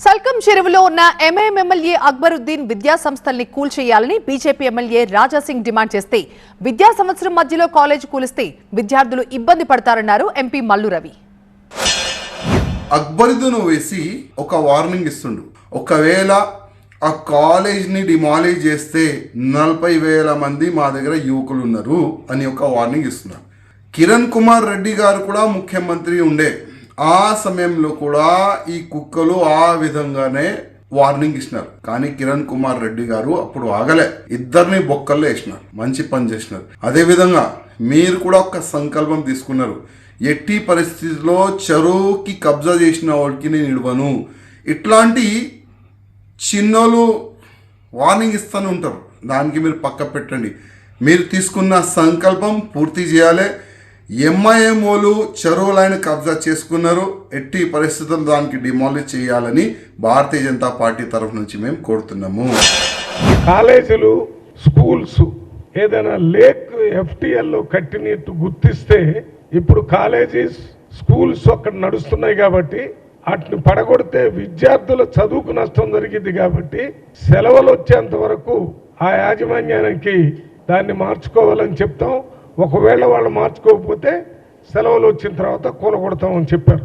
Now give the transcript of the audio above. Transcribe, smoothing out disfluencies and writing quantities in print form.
సల్కం చెరువులో ఉన్న MIM MLA Akbaruddin విద్యా సంస్థల్ని కూల్చేయాలని బీజేపీ ఎమ్మెల్యే రాజాసింగ్ డిమాండ్ చేస్తే విద్యా సంవత్సరం మధ్యలో కాలేజ్ కూలిస్తే విద్యార్థులు ఇబ్బంది పడతారన్నారు ఎంపీ మల్లు రవి. అక్బరుద్దీన్ వేసి ఒక వార్నింగ్ ఇస్తుండు. ఒకవేళ ఆ కాలేజ్ని డిమాలిష్ చేస్తే 40,000 మంది మా దగ్గర యువకులు ఉన్నారు అని ఒక వార్నింగ్ ఇస్తున్నారు. కిరణ్ కుమార్ రెడ్డి గారు కూడా ముఖ్యమంత్రి ఉండే ఆ సమయంలో కూడా ఈ కుక్కలు ఆ విధంగానే వార్నింగ్ ఇచ్చినారు. కానీ కిరణ్ కుమార్ రెడ్డి గారు అప్పుడు ఆగలే, ఇద్దరిని బొక్కల్లో వేసినారు. మంచి పని చేసినారు. అదే విధంగా మీరు కూడా ఒక సంకల్పం తీసుకున్నారు, ఎట్టి పరిస్థితుల్లో చెరువుకి కబ్జా చేసిన వాడికి నేను ఇవ్వను. ఇట్లాంటి చిన్నోళ్ళు వార్నింగ్ ఇస్తూనే ఉంటారు. దానికి మీరు పక్క పెట్టండి. మీరు తీసుకున్న సంకల్పం పూర్తి చేయాలి. ఎంఐఎంఓలు చెరువులైన కబ్జా చేసుకున్నారు. ఎట్టి పరిస్థితుల్లో దానికి డిమాలిష్ చేయాలని భారతీయ జనతా పార్టీ తరఫు నుంచి మేము కోరుతున్నాము. కాలేజీలు, స్కూల్స్ ఏదైనా లేక్ ఎఫ్టీఎల్లో కట్టినట్టు గుర్తిస్తే ఇప్పుడు కాలేజీస్, స్కూల్స్ అక్కడ నడుస్తున్నాయి కాబట్టి వాటిని పడగొడితే విద్యార్థుల చదువుకు నష్టం జరిగింది. కాబట్టి సెలవులు వచ్చేంత వరకు ఆ యాజమాన్యానికి దాన్ని మార్చుకోవాలని చెప్తాం. ఒకవేళ వాళ్ళు మార్చుకోకపోతే సెలవులు వచ్చిన తర్వాత కూలగొడతామని చెప్పారు.